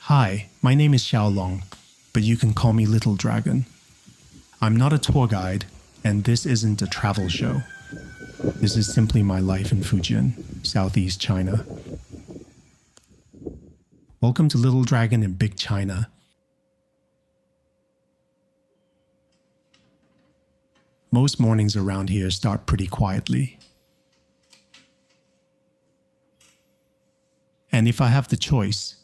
Hi, my name is Xiao Long, but you can call me Little Dragon. I'm not a tour guide, and this isn't a travel show. This is simply my life in Fujian, southeast China. Welcome to Little Dragon in Big China. Most mornings around here start pretty quietly. And if I have the choice,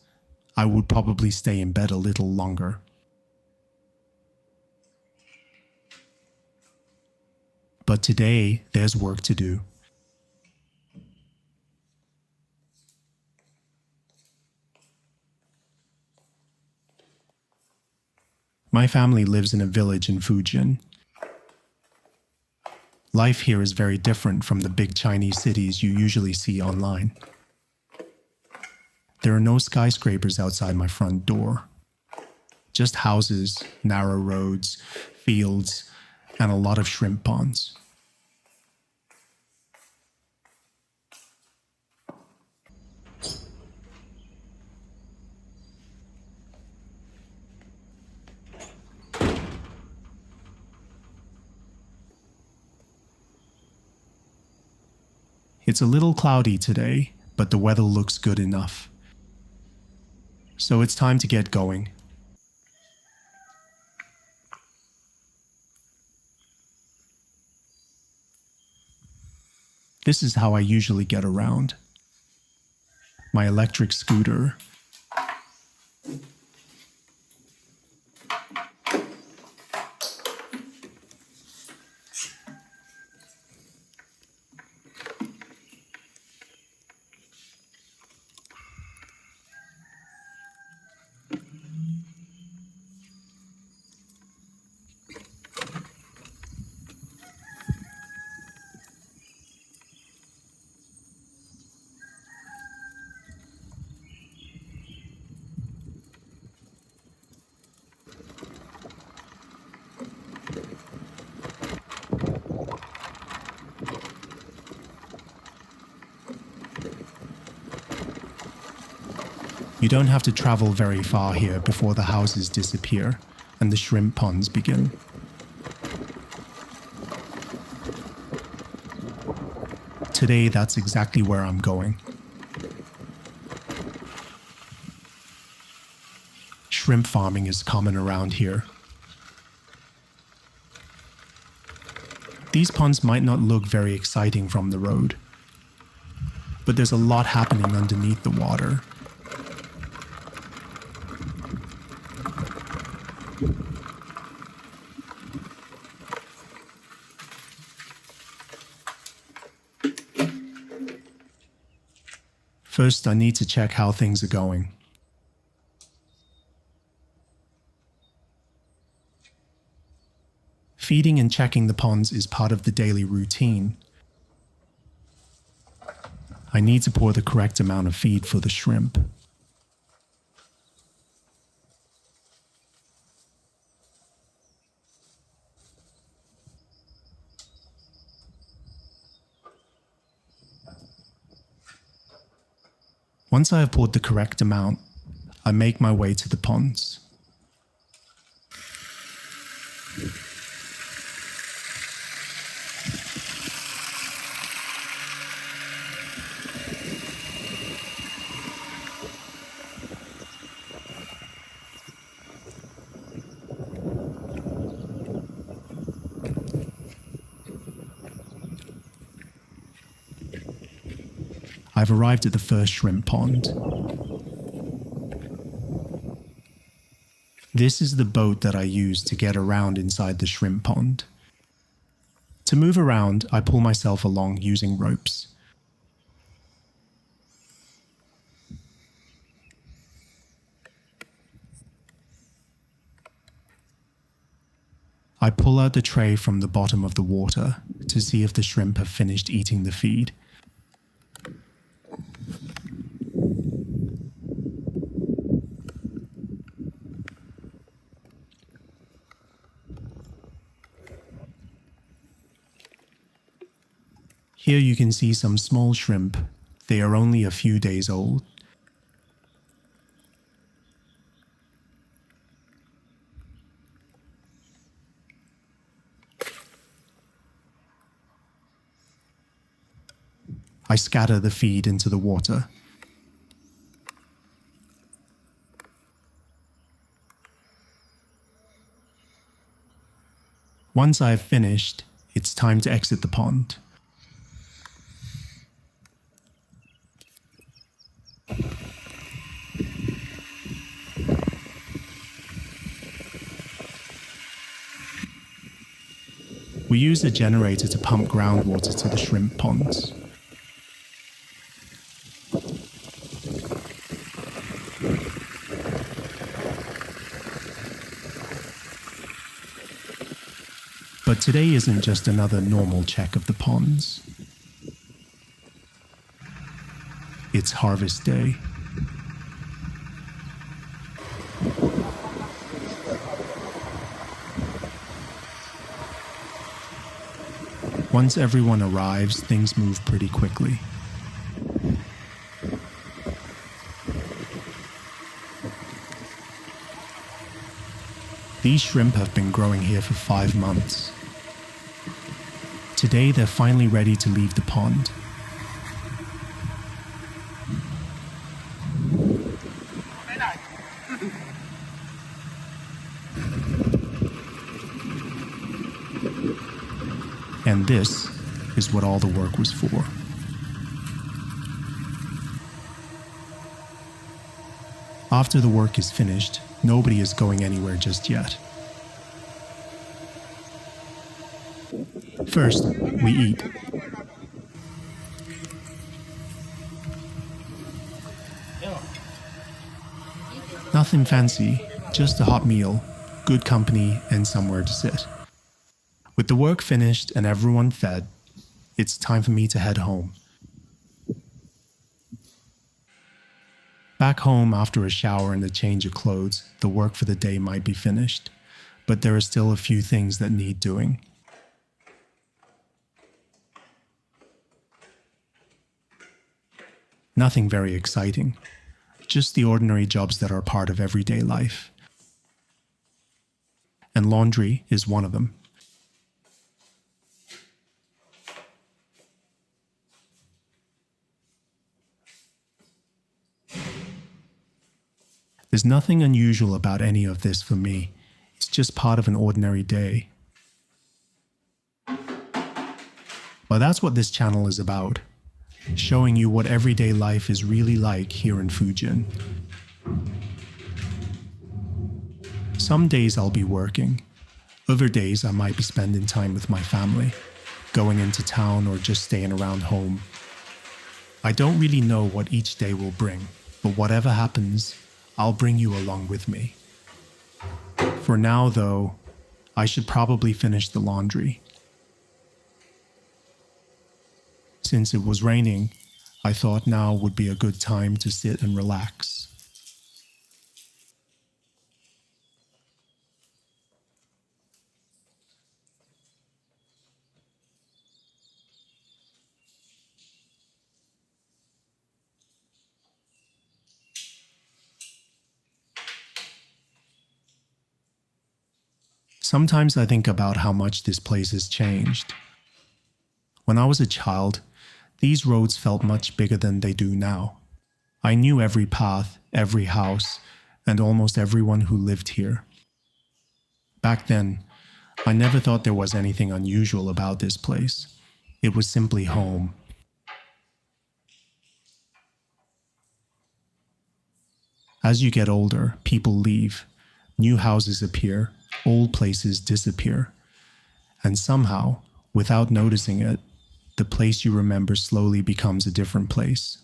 I would probably stay in bed a little longer. But today, there's work to do. My family lives in a village in Fujian. Life here is very different from the big Chinese cities you usually see online. There are no skyscrapers outside my front door. Just houses, narrow roads, fields, and a lot of shrimp ponds. It's a little cloudy today, but the weather looks good enough. So it's time to get going. This is how I usually get around. My electric scooter. You don't have to travel very far here before the houses disappear and the shrimp ponds begin. Today, that's exactly where I'm going. Shrimp farming is common around here. These ponds might not look very exciting from the road, but there's a lot happening underneath the water. First, I need to check how things are going. Feeding and checking the ponds is part of the daily routine. I need to pour the correct amount of feed for the shrimp. Once I have poured the correct amount, I make my way to the ponds. I've arrived at the first shrimp pond. This is the boat that I use to get around inside the shrimp pond. To move around, I pull myself along using ropes. I pull out the tray from the bottom of the water to see if the shrimp have finished eating the feed. Here you can see some small shrimp. They are only a few days old. I scatter the feed into the water. Once I have finished, it's time to exit the pond. We use a generator to pump groundwater to the shrimp ponds. But today isn't just another normal check of the ponds. It's harvest day. Once everyone arrives, things move pretty quickly. These shrimp have been growing here for 5 months. Today they're finally ready to leave the pond. And this is what all the work was for. After the work is finished, nobody is going anywhere just yet. First, we eat. Nothing fancy, just a hot meal, good company, and somewhere to sit. With the work finished and everyone fed, it's time for me to head home. Back home, after a shower and a change of clothes, the work for the day might be finished, but there are still a few things that need doing. Nothing very exciting, just the ordinary jobs that are part of everyday life. And laundry is one of them. There's nothing unusual about any of this for me. It's just part of an ordinary day. But that's what this channel is about, showing you what everyday life is really like here in Fujian. Some days I'll be working. Other days I might be spending time with my family, going into town or just staying around home. I don't really know what each day will bring, but whatever happens, I'll bring you along with me. For now, though, I should probably finish the laundry. Since it was raining, I thought now would be a good time to sit and relax. Sometimes I think about how much this place has changed. When I was a child, these roads felt much bigger than they do now. I knew every path, every house, and almost everyone who lived here. Back then, I never thought there was anything unusual about this place. It was simply home. As you get older, people leave, new houses appear, old places disappear, and somehow, without noticing it, the place you remember slowly becomes a different place.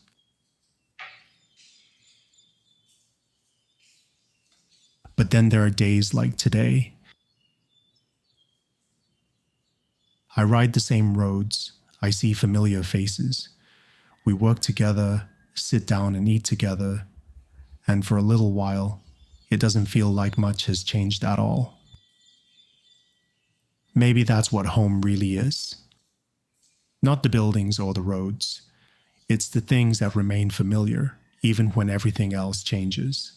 But then there are days like today. I ride the same roads, I see familiar faces. We work together, sit down and eat together, and for a little while, it doesn't feel like much has changed at all. Maybe that's what home really is. Not the buildings or the roads. It's the things that remain familiar, even when everything else changes.